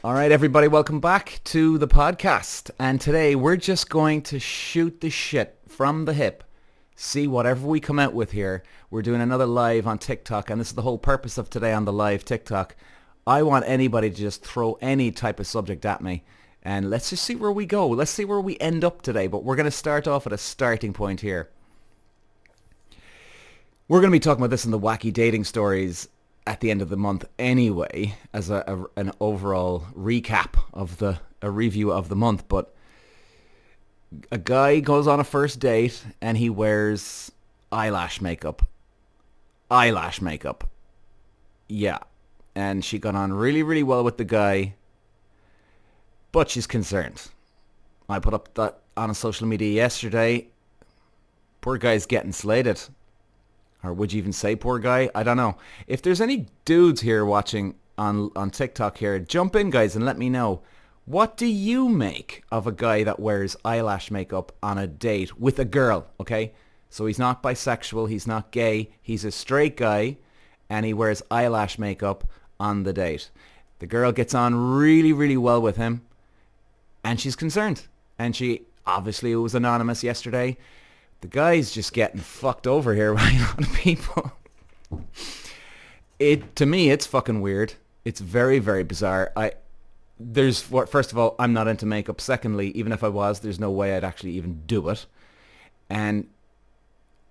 All right, everybody, welcome back to the podcast. And today we're just going to shoot the shit from the hip, see whatever we come out with here. We're doing another live on TikTok, and this is the whole purpose of today on the live TikTok. I want anybody to just throw any type of subject at me, and let's just see where we go. Let's see where we end up today, but we're going to start off at a starting point here. We're going to be talking about this in the wacky dating stories at the end of the month anyway, as an overall recap of a review of the month. But a guy goes on a first date and he wears eyelash makeup. Yeah. And she got on really, really well with the guy, but she's concerned. I put up that on social media yesterday. Poor guy's getting slated. Or would you even say poor guy? I don't know. If there's any dudes here watching on TikTok here, jump in, guys, and let me know. What do you make of a guy that wears eyelash makeup on a date with a girl, okay? So he's not bisexual, he's not gay, he's a straight guy, and he wears eyelash makeup on the date. The girl gets on really, really well with him, and she's concerned. And she, obviously, it was anonymous yesterday. The guy's just getting fucked over here by a lot of people. To me, it's fucking weird. It's very, very bizarre. First of all, I'm not into makeup. Secondly, even if I was, there's no way I'd actually even do it. And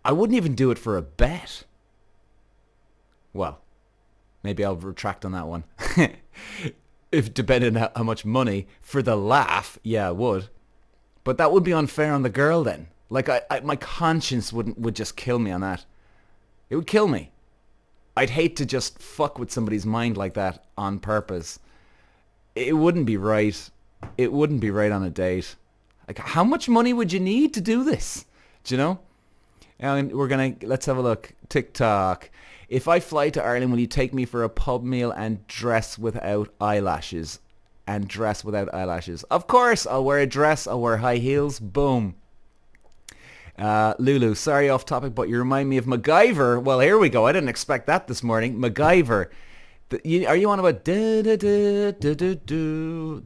I wouldn't even do it for a bet. Well, maybe I'll retract on that one. If depending on how much money, for the laugh, yeah, I would. But that would be unfair on the girl then. Like, my conscience would just kill me on that. It would kill me. I'd hate to just fuck with somebody's mind like that on purpose. It wouldn't be right. It wouldn't be right on a date. Like, how much money would you need to do this? Do you know? And let's have a look. TikTok. If I fly to Ireland, will you take me for a pub meal and dress without eyelashes? Of course, I'll wear a dress. I'll wear high heels. Boom. Lulu, sorry off topic, but you remind me of MacGyver. Well, here we go. I didn't expect that this morning. MacGyver. Are you on about the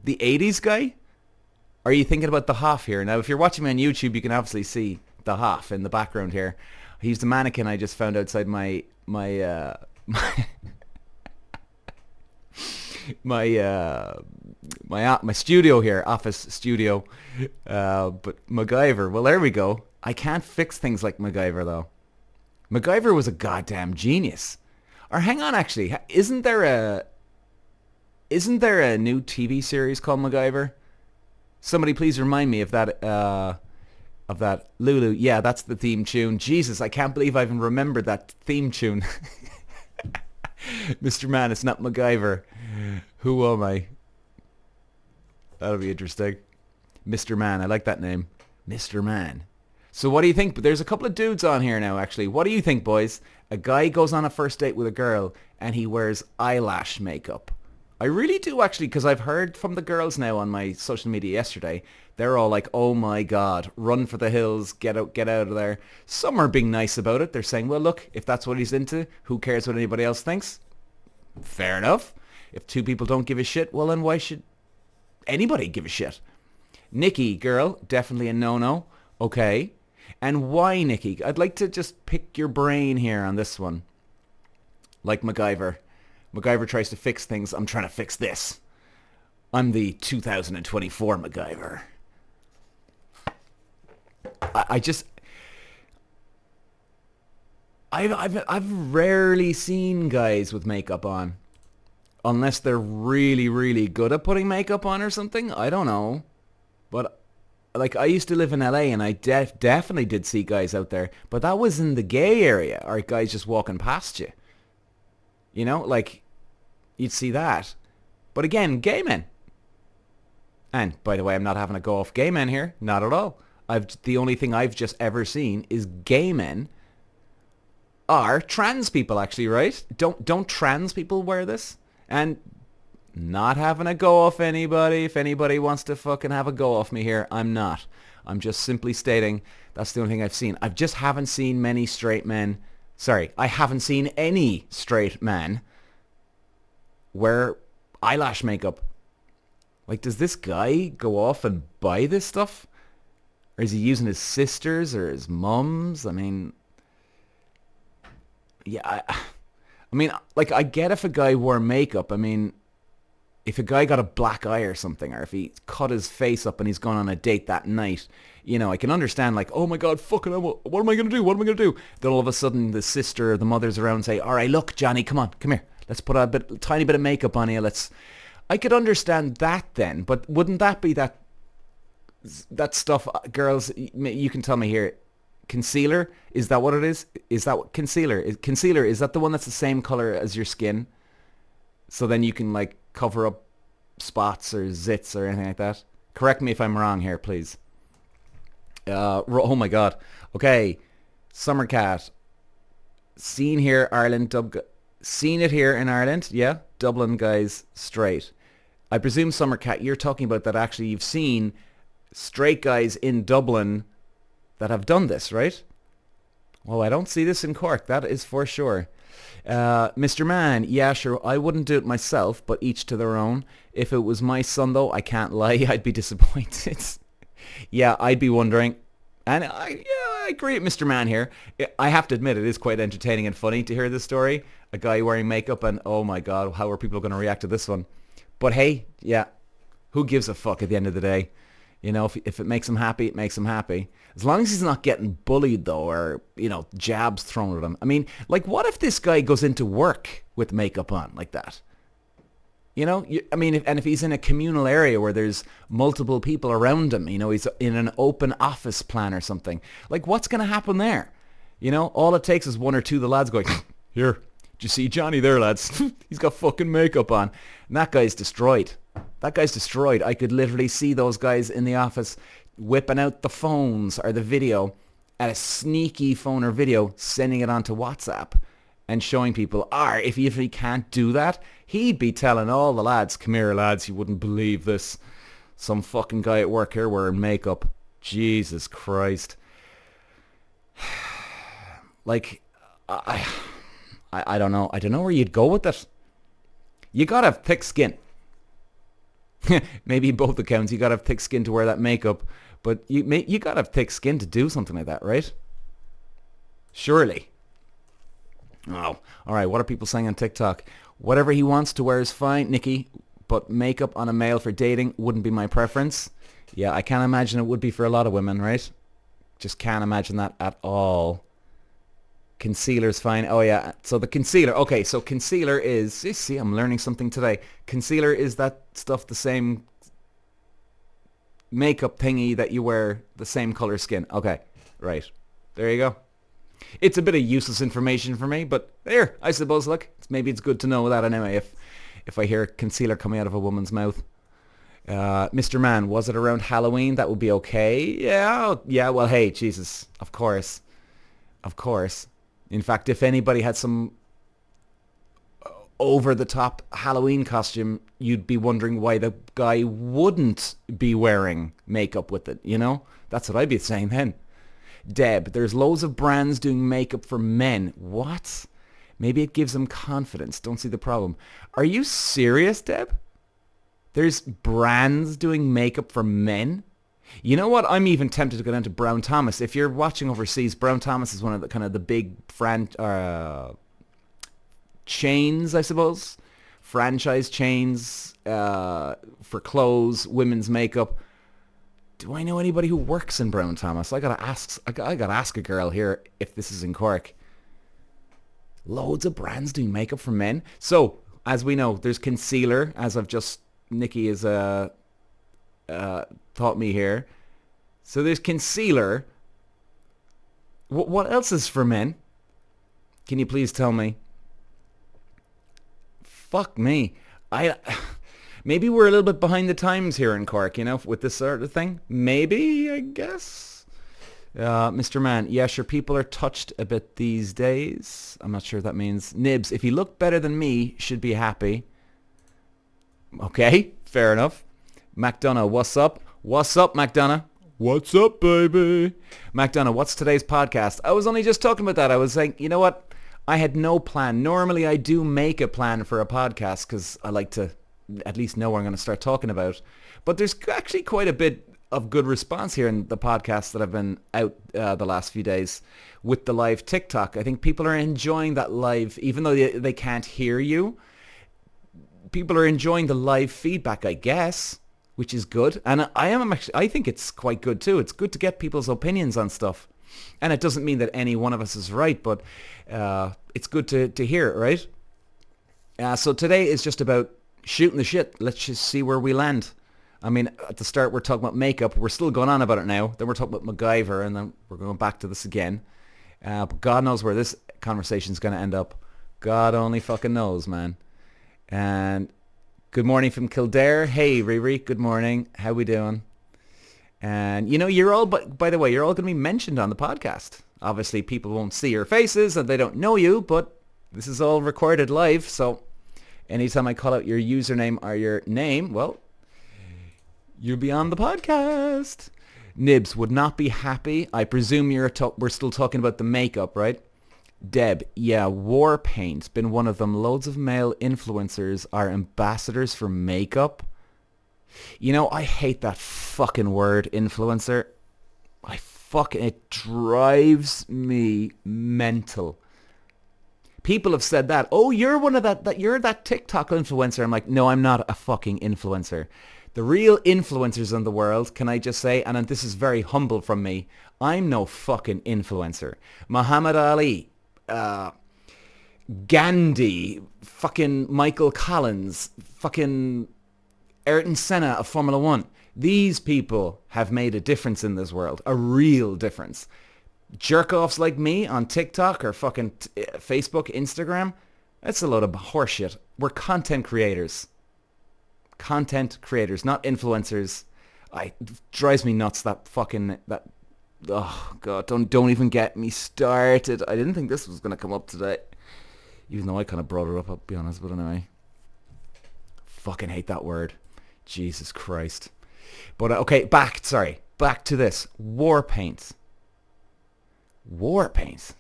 80s guy? Are you thinking about the Hoff here? Now, if you're watching me on YouTube, you can obviously see the Hoff in the background here. He's the mannequin I just found outside my studio here, office studio. But MacGyver, well, there we go. I can't fix things like MacGyver, though. MacGyver was a goddamn genius. Or hang on, actually, isn't there a new TV series called MacGyver? Somebody please remind me of that. Lulu, yeah, that's the theme tune. Jesus, I can't believe I even remembered that theme tune. Mr. Man, it's not MacGyver. Who am I? That'll be interesting. Mr. Man, I like that name. Mr. Man. So what do you think? But there's a couple of dudes on here now, actually. What do you think, boys? A guy goes on a first date with a girl and he wears eyelash makeup. I really do, actually, because I've heard from the girls now on my social media yesterday. They're all like, oh my God, run for the hills, get out of there. Some are being nice about it. They're saying, well, look, if that's what he's into, who cares what anybody else thinks? Fair enough. If two people don't give a shit, well, then why should anybody give a shit? Nikki, girl, definitely a no-no. Okay. And why, Nikki? I'd like to just pick your brain here on this one. Like MacGyver. MacGyver tries to fix things. I'm trying to fix this. I'm the 2024 MacGyver. I've rarely seen guys with makeup on. Unless they're really, really good at putting makeup on or something. I don't know. But like, I used to live in LA and I definitely did see guys out there. But that was in the gay area. Or guys just walking past you. You know, like, you'd see that. But again, gay men. And, by the way, I'm not having a go off gay men here. Not at all. The only thing I've just ever seen is gay men are trans people, actually, right? Don't trans people wear this? And not having a go off anybody. If anybody wants to fucking have a go off me here, I'm not. I'm just simply stating that's the only thing I've seen. I just haven't seen many straight men Sorry, I haven't seen any straight man wear eyelash makeup. Like, does this guy go off and buy this stuff? Or is he using his sisters or his mums? I mean, yeah, I mean, like, I get if a guy wore makeup. I mean, if a guy got a black eye or something, or if he cut his face up and he's gone on a date that night, you know, I can understand, like, oh my God, fucking hell, what am I going to do? What am I going to do? Then all of a sudden the sister or the mother's around and say, all right, look, Johnny, come on, come here. Let's put a tiny bit of makeup on you. I could understand that then, but wouldn't that be that stuff, girls, you can tell me here, concealer, is that what it is? Is that what concealer is? Concealer, is that the one that's the same color as your skin? So then you can, like, cover up spots or zits or anything like that? Correct me if I'm wrong here, please. Oh my God. Okay, Summer Cat. Seen here, Ireland. Seen it here in Ireland, yeah? Dublin guys, straight. I presume, Summer Cat, you're talking about that actually you've seen straight guys in Dublin that have done this, right? Well, I don't see this in Cork, that is for sure. Mr. Man, yeah, sure, I wouldn't do it myself, but each to their own. If it was my son, though, I can't lie, I'd be disappointed. Yeah, I'd be wondering. And I agree with Mr. Man here. I have to admit, it is quite entertaining and funny to hear this story. A guy wearing makeup and, oh my God, how are people going to react to this one? But hey, yeah, who gives a fuck at the end of the day? You know, if it makes him happy, it makes him happy. As long as he's not getting bullied, though, or, you know, jabs thrown at him. I mean, like, what if this guy goes into work with makeup on like that? You know, if he's in a communal area where there's multiple people around him, you know, he's in an open office plan or something. Like, what's going to happen there? You know, all it takes is one or two of the lads going, here, did you see Johnny there, lads? He's got fucking makeup on. And that guy's destroyed. That guy's destroyed. I could literally see those guys in the office whipping out the phones or the video at a sneaky phone or video, sending it onto WhatsApp and showing people, if he can't do that, he'd be telling all the lads, come here, lads, you wouldn't believe this. Some fucking guy at work here wearing makeup. Jesus Christ. Like, I don't know. I don't know where you'd go with it. You gotta have thick skin. Maybe both accounts, you gotta have thick skin to wear that makeup. But you gotta have thick skin to do something like that, right? Surely. Oh, all right. What are people saying on TikTok? Whatever he wants to wear is fine, Nikki. But makeup on a male for dating wouldn't be my preference. Yeah, I can't imagine it would be for a lot of women, right? Just can't imagine that at all. Concealer's fine. Oh yeah. So the concealer. Okay, so concealer is. You see, I'm learning something today. Concealer is that stuff, the same makeup thingy that you wear, the same color skin. Okay, right. There you go. It's a bit of useless information for me, but there, I suppose, look, maybe it's good to know that anyway if I hear concealer coming out of a woman's mouth. Mr. Man, was it around Halloween? That would be okay. Yeah, well, hey, Jesus, of course. Of course. In fact, if anybody had some over-the-top Halloween costume, you'd be wondering why the guy wouldn't be wearing makeup with it, you know? That's what I'd be saying then. Deb, there's loads of brands doing makeup for men. What? Maybe it gives them confidence. Don't see the problem. Are you serious, Deb? There's brands doing makeup for men? You know what? I'm even tempted to go down to Brown Thomas. If you're watching overseas, Brown Thomas is one of the kind of the big chains, I suppose. Franchise chains for clothes, women's makeup. Do I know anybody who works in Brown Thomas? I gotta ask a girl here if this is in Cork. Loads of brands doing makeup for men. So, as we know, there's concealer, as Nikki has taught me here. So there's concealer. What else is for men? Can you please tell me? Fuck me. Maybe we're a little bit behind the times here in Cork, you know, with this sort of thing. Maybe, I guess. Mr. Man, yeah, sure, people are touched a bit these days. I'm not sure what that means. Nibs, if you look better than me, should be happy. Okay, fair enough. MacDonough, what's up? What's up, MacDonough? What's up, baby? MacDonough, what's today's podcast? I was only just talking about that. I was saying, you know what? I had no plan. Normally I do make a plan for a podcast because I like to at least know what I'm going to start talking about. But there's actually quite a bit of good response here in the podcast that have been out the last few days with the live TikTok. I think people are enjoying that live, even though they can't hear you. People are enjoying the live feedback, I guess, which is good. And I think it's quite good too. It's good to get people's opinions on stuff. And it doesn't mean that any one of us is right, but it's good to hear it, right? So today is just about shooting the shit. Let's just see where we land. I mean, at the start we're talking about makeup. We're still going on about it now. Then we're talking about MacGyver, and then we're going back to this again. But God knows where this conversation's going to end up. God only fucking knows, man. And good morning from Kildare. Hey, Riri. Good morning. How we doing? And, you know, you're all, by the way, you're all going to be mentioned on the podcast. Obviously, people won't see your faces and they don't know you, but this is all recorded live. So anytime I call out your username or your name, well, you'll be on the podcast. Nibs would not be happy. I presume we're still talking about the makeup, right? Deb, yeah, war paint's been one of them. Loads of male influencers are ambassadors for makeup. You know, I hate that fucking word, influencer. It drives me mental. People have said that. Oh, you're one of that you're that TikTok influencer. I'm like, no, I'm not a fucking influencer. The real influencers in the world, can I just say, and this is very humble from me, I'm no fucking influencer. Muhammad Ali, Gandhi, fucking Michael Collins, fucking Ayrton Senna of Formula One. These people have made a difference in this world, a real difference. Jerk-offs like me on TikTok or fucking Facebook, Instagram, that's a load of horseshit. We're content creators. Content creators, not influencers. It drives me nuts, that. Oh, God, don't even get me started. I didn't think this was going to come up today. Even though I kind of brought it up, I'll be honest, but anyway. Fucking hate that word. Jesus Christ. But okay, back to this. War paint. War paint.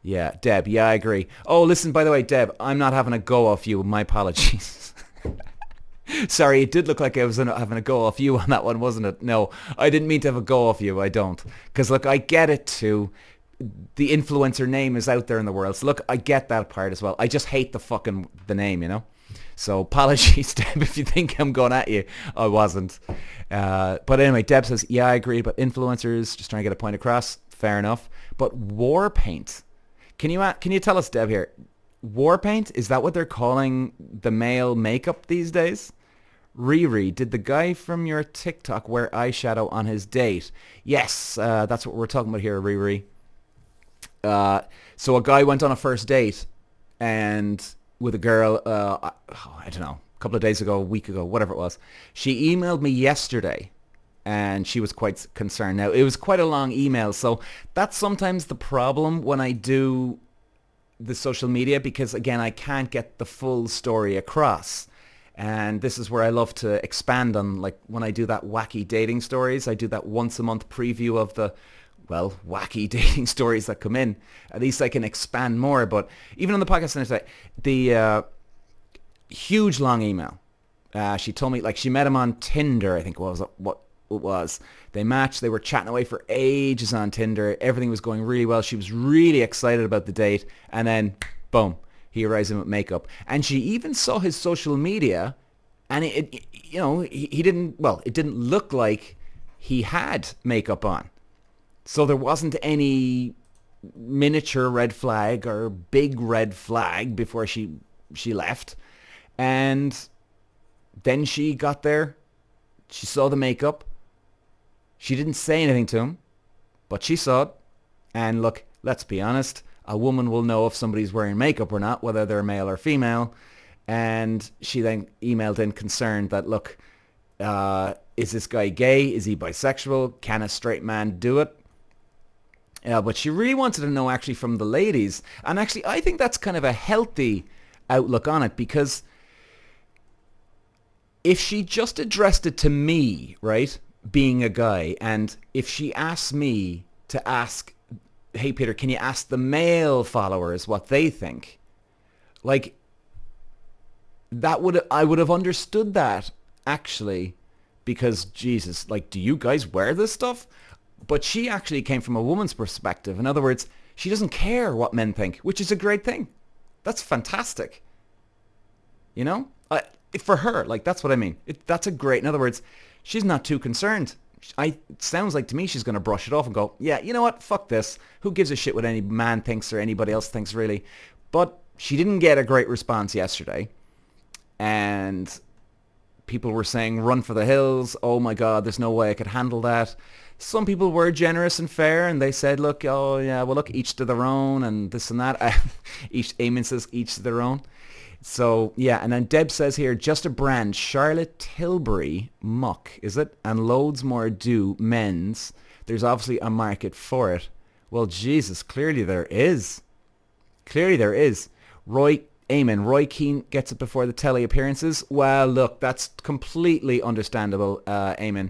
Yeah, Deb, yeah, I agree. Oh, listen, by the way, Deb, I'm not having a go off you. My apologies. Sorry, it did look like I was having a go off you on that one, wasn't it? No, I didn't mean to have a go off you. I don't. Because, look, I get it too. The influencer name is out there in the world. So, look, I get that part as well. I just hate the name, you know? So apologies, Deb, if you think I'm going at you. I wasn't. But anyway, Deb says, yeah, I agree, but influencers, just trying to get a point across. Fair enough. But war paint. Can you tell us, Deb, here, war paint, is that what they're calling the male makeup these days? Riri, did the guy from your TikTok wear eyeshadow on his date? Yes, that's what we're talking about here, Riri. So a guy went on a first date and with a girl, I don't know, a couple of days ago, a week ago, whatever it was. She emailed me yesterday and she was quite concerned. Now, it was quite a long email, so that's sometimes the problem when I do the social media because, again, I can't get the full story across. And this is where I love to expand on, like, when I do that wacky dating stories, I do that once a month preview of the, well, wacky dating stories that come in. At least I can expand more. But even on the podcast today, the huge long email. She told me, like, she met him on Tinder, I think what it was. They matched. They were chatting away for ages on Tinder. Everything was going really well. She was really excited about the date. And then, boom, he arrives in with makeup. And she even saw his social media. And, it didn't look like he had makeup on. So there wasn't any miniature red flag or big red flag before she left. And then she got there. She saw the makeup. She didn't say anything to him, but she saw it. And look, let's be honest. A woman will know if somebody's wearing makeup or not, whether they're male or female. And she then emailed in concerned that, look, is this guy gay? Is he bisexual? Can a straight man do it? But she really wanted to know actually from the ladies. And actually, I think that's kind of a healthy outlook on it because if she just addressed it to me, right, being a guy, and if she asked me to ask hey Peter, can you ask the male followers what they think? Like, I would have understood that, actually, because, Jesus, like, do you guys wear this stuff? But she actually came from a woman's perspective. In other words, she doesn't care what men think, which is a great thing. That's fantastic. You know? For her, like, that's what I mean. That's a great... In other words, she's not too concerned. It sounds like to me she's going to brush it off and go, yeah, you know what? Fuck this. Who gives a shit what any man thinks or anybody else thinks, really? But she didn't get a great response yesterday. And people were saying, run for the hills. Oh, my God, there's no way I could handle that. Some people were generous and fair, and they said, look, oh, yeah, well, look, each to their own, and this and that. Eamon says, each to their own. So, yeah, and then Deb says here, just a brand, Charlotte Tilbury muck, is it? And loads more do, men's. There's obviously a market for it. Well, Jesus, clearly there is. Clearly there is. Roy Keane gets it before the telly appearances. Well, look, that's completely understandable, Eamon.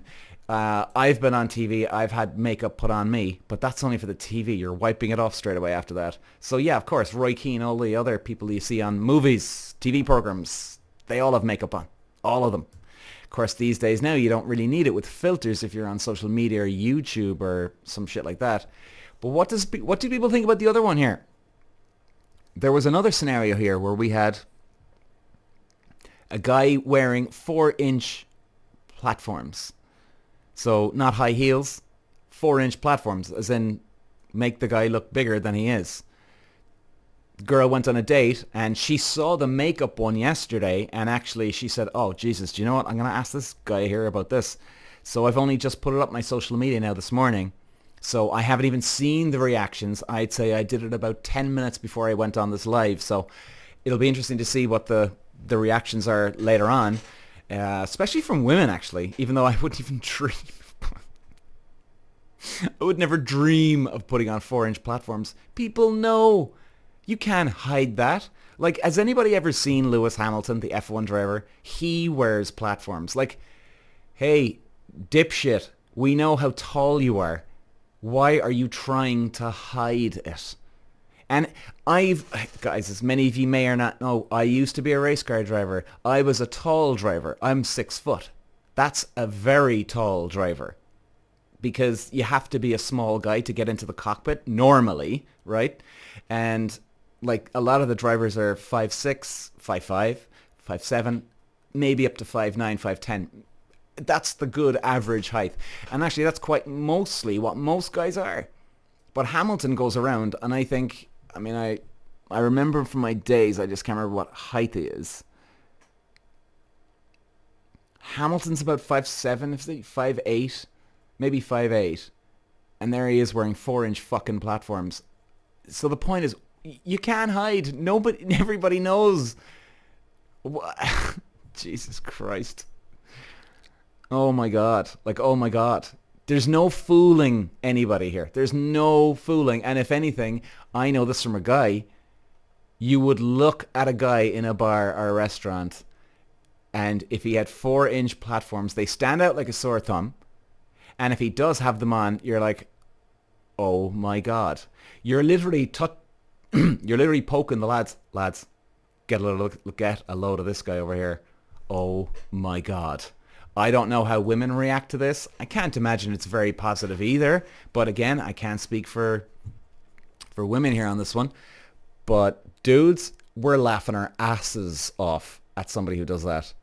I've been on TV, I've had makeup put on me, but that's only for the TV. You're wiping it off straight away after that. So yeah, of course, Roy Keane, all the other people you see on movies, TV programs, they all have makeup on. All of them. Of course, these days now, you don't really need it with filters if you're on social media or YouTube or some shit like that. But what do people think about the other one here? There was another scenario here where we had a guy wearing 4-inch platforms. So not high heels, 4-inch platforms, as in make the guy look bigger than he is. The girl went on a date and she saw the makeup one yesterday, and actually she said, oh, Jesus, do you know what? I'm going to ask this guy here about this. So I've only just put it up my social media now this morning. So I haven't even seen the reactions. I'd say I did it about 10 minutes before I went on this live. So it'll be interesting to see what the reactions are later on. Especially from women, actually, even though I wouldn't even dream. I would never dream of putting on 4-inch platforms. People know. You can't hide that. Like, has anybody ever seen Lewis Hamilton, the F1 driver? He wears platforms. Like, hey, dipshit, we know how tall you are. Why are you trying to hide it? And guys, as many of you may or not know, I used to be a race car driver. I was a tall driver. I'm 6 foot. That's a very tall driver. Because you have to be a small guy to get into the cockpit, normally, right? And like a lot of the drivers are 5'6", 5'5", 5'7", maybe up to 5'9", 5'10". That's the good average height. And actually that's quite mostly what most guys are. But Hamilton goes around, and I think... I remember from my days, I just can't remember what height he is. Hamilton's about 5'7", 5'8", maybe 5'8". And there he is wearing 4-inch fucking platforms. So the point is, you can't hide. Everybody knows. Jesus Christ. Oh my God. Like, oh my God. There's no fooling anybody here. There's no fooling. And if anything, I know this from a guy, you would look at a guy in a bar or a restaurant, and if he had 4-inch platforms, they stand out like a sore thumb. And if he does have them on, you're like, oh my God. You're literally you're literally poking the lads, get a load of this guy over here. Oh my God. I don't know how women react to this. I can't imagine it's very positive either. But again, I can't speak for women here on this one. But dudes, we're laughing our asses off at somebody who does that.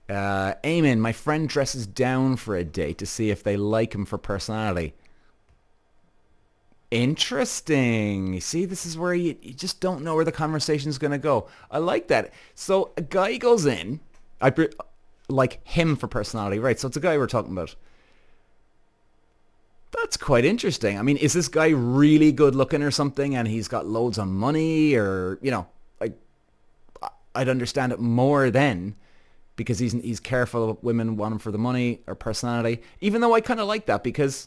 Eamon, my friend dresses down for a date to see if they like him for personality. Interesting. You see, this is where you just don't know where the conversation's going to go. I like that. So a guy goes in... like him for personality, right? So it's a guy we're talking about. That's quite interesting. I mean, is this guy really good looking or something, and he's got loads of money, or, you know, like, I'd understand it more then, because he's careful women want him for the money or personality, even though I kind of like that because,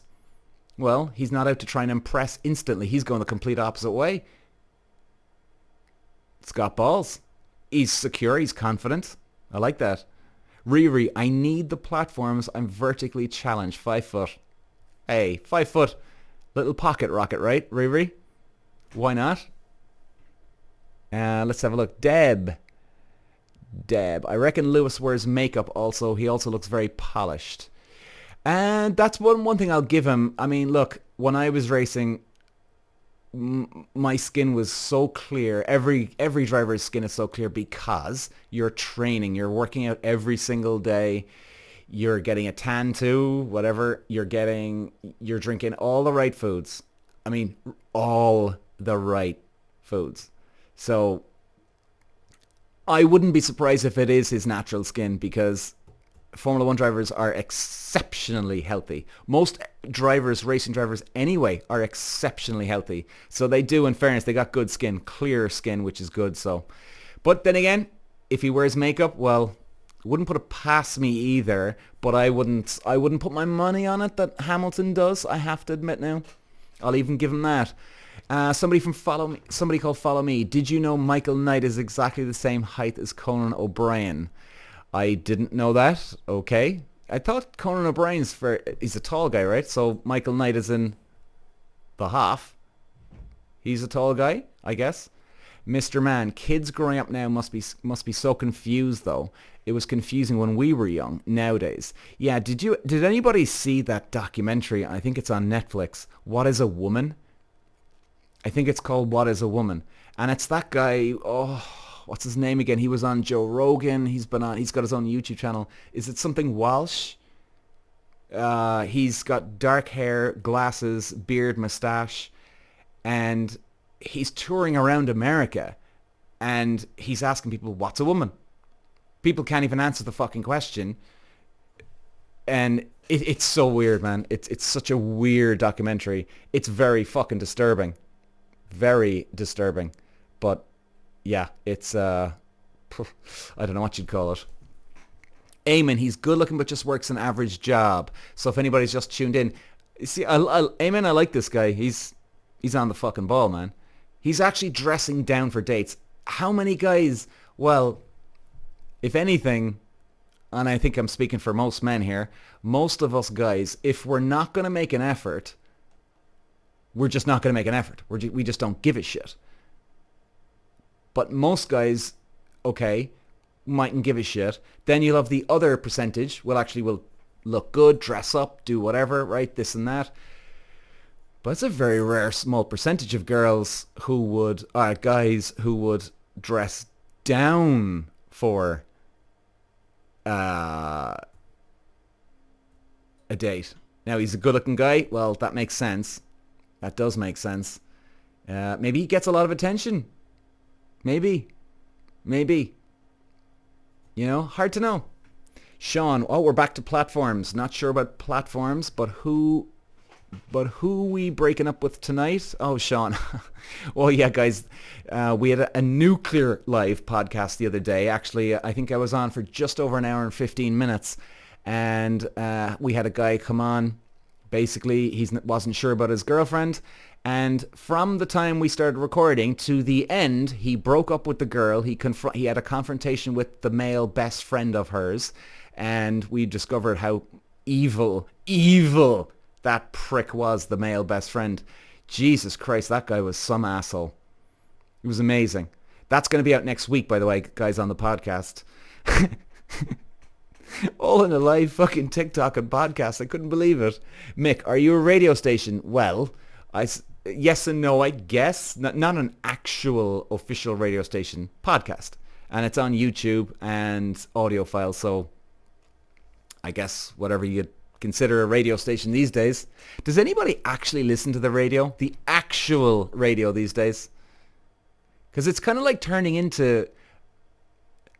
well, he's not out to try and impress instantly. He's going the complete opposite way. It's got balls. He's secure. He's confident. I like that. Riri, I need the platforms. I'm vertically challenged. 5 foot. Hey, 5 foot. Little pocket rocket, right, Riri? Why not? Let's have a look. Deb. I reckon Lewis wears makeup also. He also looks very polished. And that's one thing I'll give him. I mean, look, when I was racing, my skin was so clear. Every driver's skin is so clear because you're training. You're working out every single day. You're getting a tan too, whatever. You're drinking all the right foods. I mean, all the right foods. So I wouldn't be surprised if it is his natural skin because Formula One drivers are exceptionally healthy. Most drivers, racing drivers anyway, are exceptionally healthy. So they do, in fairness, they got good skin, clear skin, which is good. So, but then again, if he wears makeup, well, wouldn't put it past me either. But I wouldn't put my money on it that Hamilton does. I have to admit now. I'll even give him that. Somebody called Follow Me. Did you know Michael Knight is exactly the same height as Conan O'Brien? I didn't know that. Okay. I thought Conan O'Brien's he's a tall guy, right? So Michael Knight is in the half. He's a tall guy, I guess. Mr. Man, kids growing up now must be so confused though. It was confusing when we were young. Nowadays. Yeah, did anybody see that documentary? I think it's on Netflix. What is a Woman? I think it's called What is a Woman? And it's that guy, what's his name again? He was on Joe Rogan. He's got his own YouTube channel. Is it something Walsh? He's got dark hair, glasses, beard, mustache, and he's touring around America and he's asking people, what's a woman? People can't even answer the fucking question. And it's so weird, man. It's such a weird documentary. It's very fucking disturbing. Very disturbing. But yeah, it's I don't know what you'd call it. Eamon, he's good looking but just works an average job. So if anybody's just tuned in, see, Eamon, I like this guy. He's on the fucking ball, man. He's actually dressing down for dates. How many guys? Well, if anything, and I think I'm speaking for most men here, most of us guys, if we're not going to make an effort, we're just not going to make an effort. We just don't give a shit. But most guys, okay, mightn't give a shit. Then you'll have the other percentage, will look good, dress up, do whatever, right, this and that. But it's a very rare small percentage of guys who would dress down for a date. Now, he's a good-looking guy. Well, that makes sense. That does make sense. Maybe he gets a lot of attention. Maybe. You know, hard to know. Sean, we're back to platforms. Not sure about platforms, but who we breaking up with tonight? Oh, Sean. Well, yeah, guys, we had a nuclear live podcast the other day. Actually, I think I was on for just over an hour and 15 minutes. And we had a guy come on. Basically, he wasn't sure about his girlfriend. And from the time we started recording to the end, he broke up with the girl. He had a confrontation with the male best friend of hers. And we discovered how evil that prick was, the male best friend. Jesus Christ, that guy was some asshole. It was amazing. That's going to be out next week, by the way, guys, on the podcast. All in a live fucking TikTok and podcast. I couldn't believe it. Mick, are you a radio station? Well, yes and no, I guess. Not an actual official radio station. Podcast. And it's on YouTube and audio files, so I guess whatever you consider a radio station these days. Does anybody actually listen to the radio? The actual radio these days? Because it's kind of like turning into...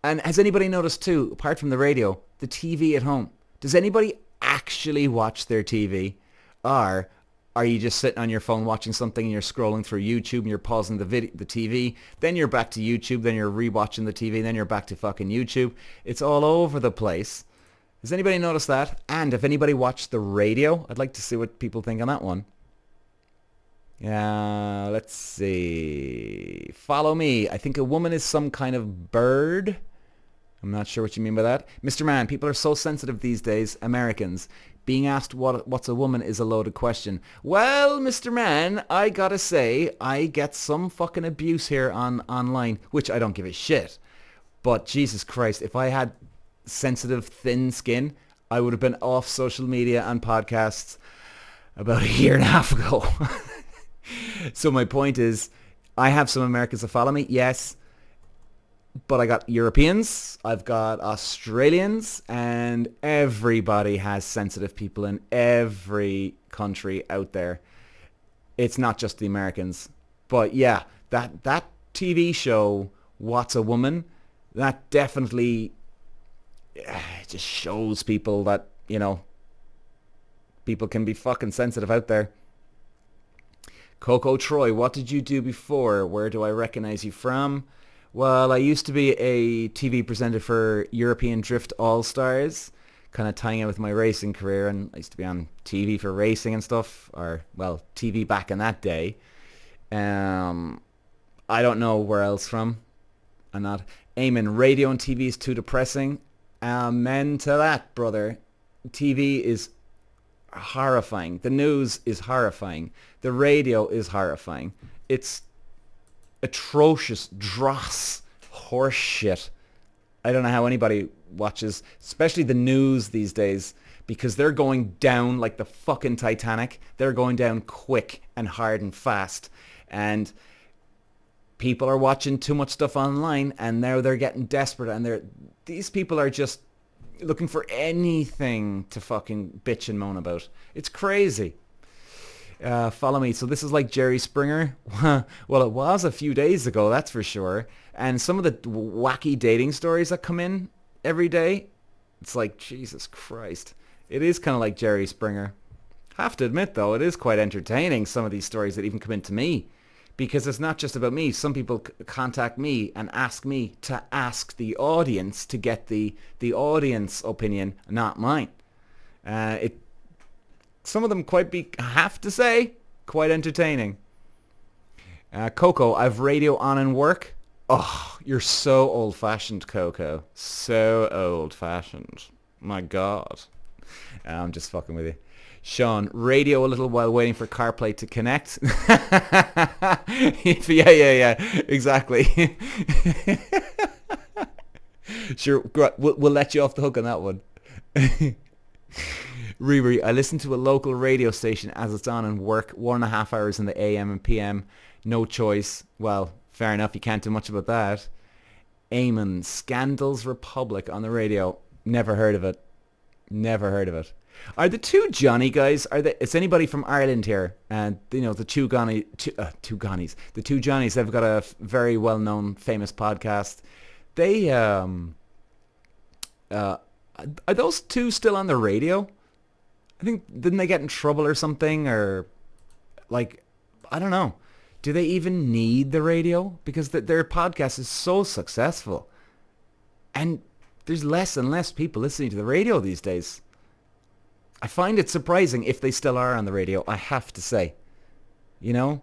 And has anybody noticed too, apart from the radio, the TV at home? Does anybody actually watch their TV? Or are you just sitting on your phone watching something and you're scrolling through YouTube and you're pausing the TV, then you're back to YouTube, then you're rewatching the TV, then you're back to fucking YouTube? It's all over the place. Has anybody noticed that? And if anybody watched the radio, I'd like to see what people think on that one. Yeah, let's see. Follow Me. I think a woman is some kind of bird. I'm not sure what you mean by that. Mr. Man, people are so sensitive these days, Americans. Being asked what's a woman is a loaded question. Well, Mr. Man, I gotta say, I get some fucking abuse here online, which I don't give a shit. But Jesus Christ, if I had sensitive, thin skin, I would have been off social media and podcasts about a year and a half ago. So my point is, I have some Americans that follow me, yes. But I got Europeans, I've got Australians, and everybody has sensitive people in every country out there. It's not just the Americans. But yeah, that TV show, What's a Woman, that definitely just shows people that, you know, people can be fucking sensitive out there. Coco Troy, what did you do before? Where do I recognize you from? Well, I used to be a TV presenter for European Drift All-Stars, kind of tying in with my racing career, and I used to be on TV for racing and stuff, or, well, TV back in that day. I don't know where else from. I'm not. Eamon, radio and TV is too depressing. Amen to that, brother. TV is horrifying. The news is horrifying. The radio is horrifying. It's atrocious, dross, horse shit. I don't know how anybody watches, especially the news these days, because they're going down like the fucking Titanic. They're going down quick and hard and fast. And people are watching too much stuff online, and now they're getting desperate, and these people are just looking for anything to fucking bitch and moan about. It's crazy. Follow me. So this is like Jerry Springer. Well, it was a few days ago, that's for sure. And some of the wacky dating stories that come in every day, it's like, Jesus Christ. It is kind of like Jerry Springer. Have to admit, though, it is quite entertaining, some of these stories that even come in to me. Because it's not just about me. Some people contact me and ask me to ask the audience to get the audience opinion, not mine. Some of them I have to say, quite entertaining. Coco, I've radio on in work. Oh, you're so old-fashioned, Coco. So old-fashioned. My God. I'm just fucking with you. Sean, radio a little while waiting for CarPlay to connect. yeah, exactly. Sure, we'll let you off the hook on that one. Riri, I listen to a local radio station as it's on and work 1.5 hours in the AM and PM. No choice. Well, fair enough, you can't do much about that. Eamon, Scandals Republic on the radio. Never heard of it. Never heard of it. Are the two Johnny guys, is anybody from Ireland here? And, you know, the two Johnnies, they've got a very well-known, famous podcast. They, are those two still on the radio? I think, didn't they get in trouble or something? Or, like, I don't know. Do they even need the radio? Because their podcast is so successful. And there's less and less people listening to the radio these days. I find it surprising if they still are on the radio, I have to say. You know?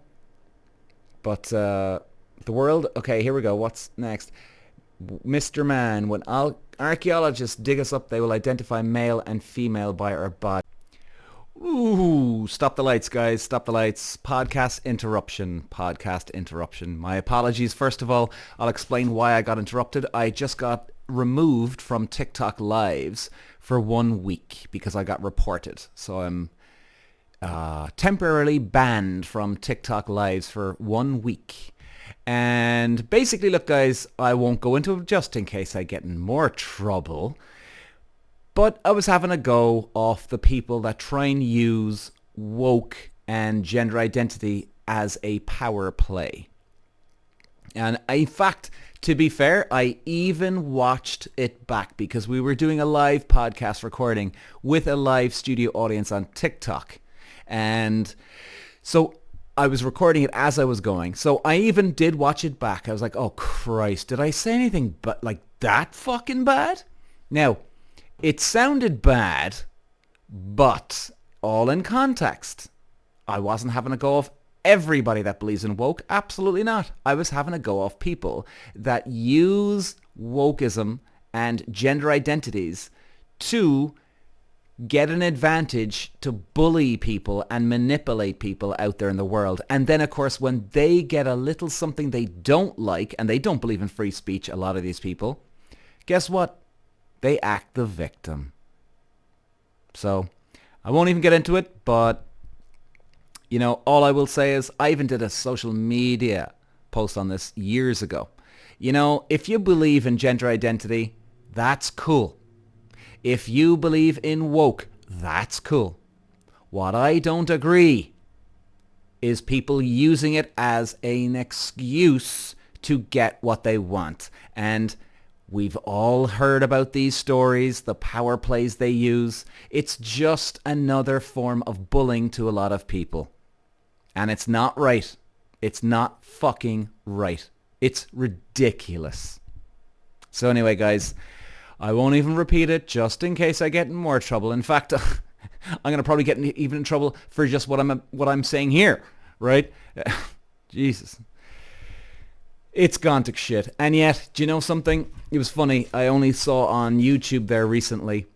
But the world... Okay, here we go. What's next? Mr. Man, when archaeologists dig us up, they will identify male and female by our body. Ooh, stop the lights, guys. Stop the lights. Podcast interruption. My apologies. First of all, I'll explain why I got interrupted. I just got removed from TikTok lives for 1 week because I got reported. So I'm temporarily banned from TikTok lives for 1 week. And basically, look, guys, I won't go into it just in case I get in more trouble. But I was having a go off the people that try and use woke and gender identity as a power play. And in fact, to be fair, I even watched it back because we were doing a live podcast recording with a live studio audience on TikTok. And so I was recording it as I was going. So I even did watch it back. I was like, oh Christ, did I say anything but like that fucking bad? Now, it sounded bad, but all in context. I wasn't having a go of everybody that believes in woke. Absolutely not. I was having a go of people that use wokeism and gender identities to get an advantage to bully people and manipulate people out there in the world. And then, of course, when they get a little something they don't like, and they don't believe in free speech, a lot of these people, guess what? They act the victim. So I won't even get into it, but, you know, all I will say is I even did a social media post on this years ago. You know, if you believe in gender identity, that's cool. If you believe in woke, that's cool. What I don't agree is people using it as an excuse to get what they want. And we've all heard about these stories, the power plays they use. It's just another form of bullying to a lot of people. And it's not right. It's not fucking right. It's ridiculous. So anyway, guys, I won't even repeat it just in case I get in more trouble. In fact, I'm going to probably get even in trouble for just what I'm saying here, right? Jesus. It's gone to shit. And yet, do you know something? It was funny. I only saw on YouTube there recently.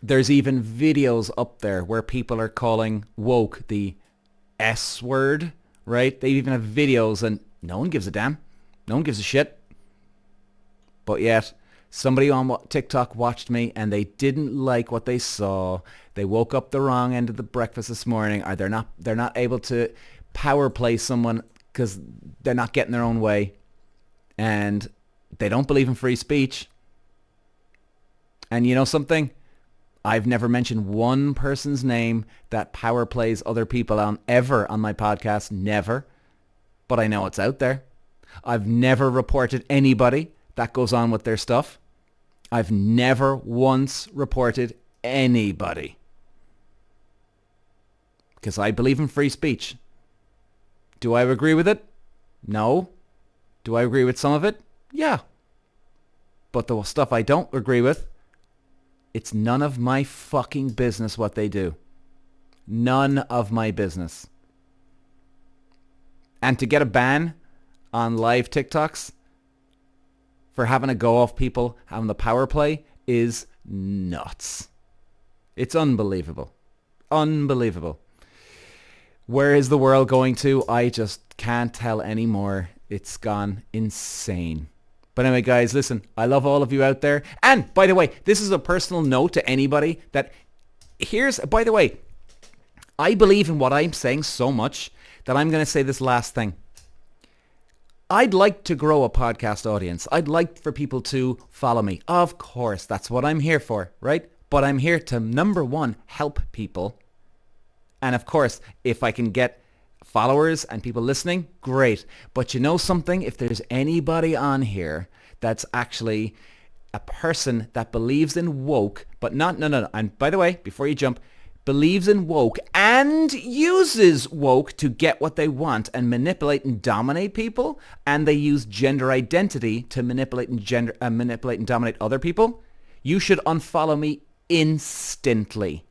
There's even videos up there where people are calling woke the S word, right? They even have videos and no one gives a damn. No one gives a shit. But yet, somebody on TikTok watched me and they didn't like what they saw. They woke up the wrong end of the breakfast this morning, or they're not able to power play someone because they're not getting their own way, and they don't believe in free speech. And you know something? I've never mentioned one person's name that power plays other people ever on my podcast. Never. But I know it's out there. I've never reported anybody that goes on with their stuff. I've never once reported anybody. Because I believe in free speech. Do I agree with it? No. Do I agree with some of it? Yeah. But the stuff I don't agree with, it's none of my fucking business what they do. None of my business. And to get a ban on live TikToks for having a go off people having the power play is nuts. It's unbelievable. Unbelievable. Where is the world going to? I just can't tell anymore. It's gone insane. But anyway, guys, listen, I love all of you out there. And by the way, this is a personal note to anybody that by the way, I believe in what I'm saying so much that I'm going to say this last thing. I'd like to grow a podcast audience. I'd like for people to follow me. Of course, that's what I'm here for, right? But I'm here to, number one, help people. And of course, if I can get followers and people listening, great. But you know something? If there's anybody on here that's actually a person that believes in woke, but no. And by the way, before you jump, believes in woke and uses woke to get what they want and manipulate and dominate people, and they use gender identity to manipulate and dominate other people, you should unfollow me instantly.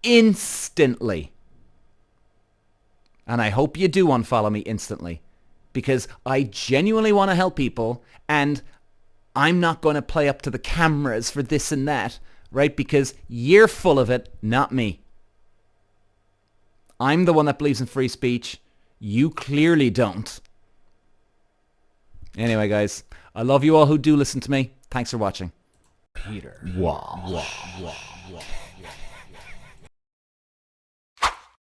Instantly. And I hope you do unfollow me instantly, because I genuinely want to help people, and I'm not going to play up to the cameras for this and that, right? Because you're full of it, not me. I'm the one that believes in free speech. You clearly don't. Anyway, guys, I love you all who do listen to me. Thanks for watching. Peter. Walsh.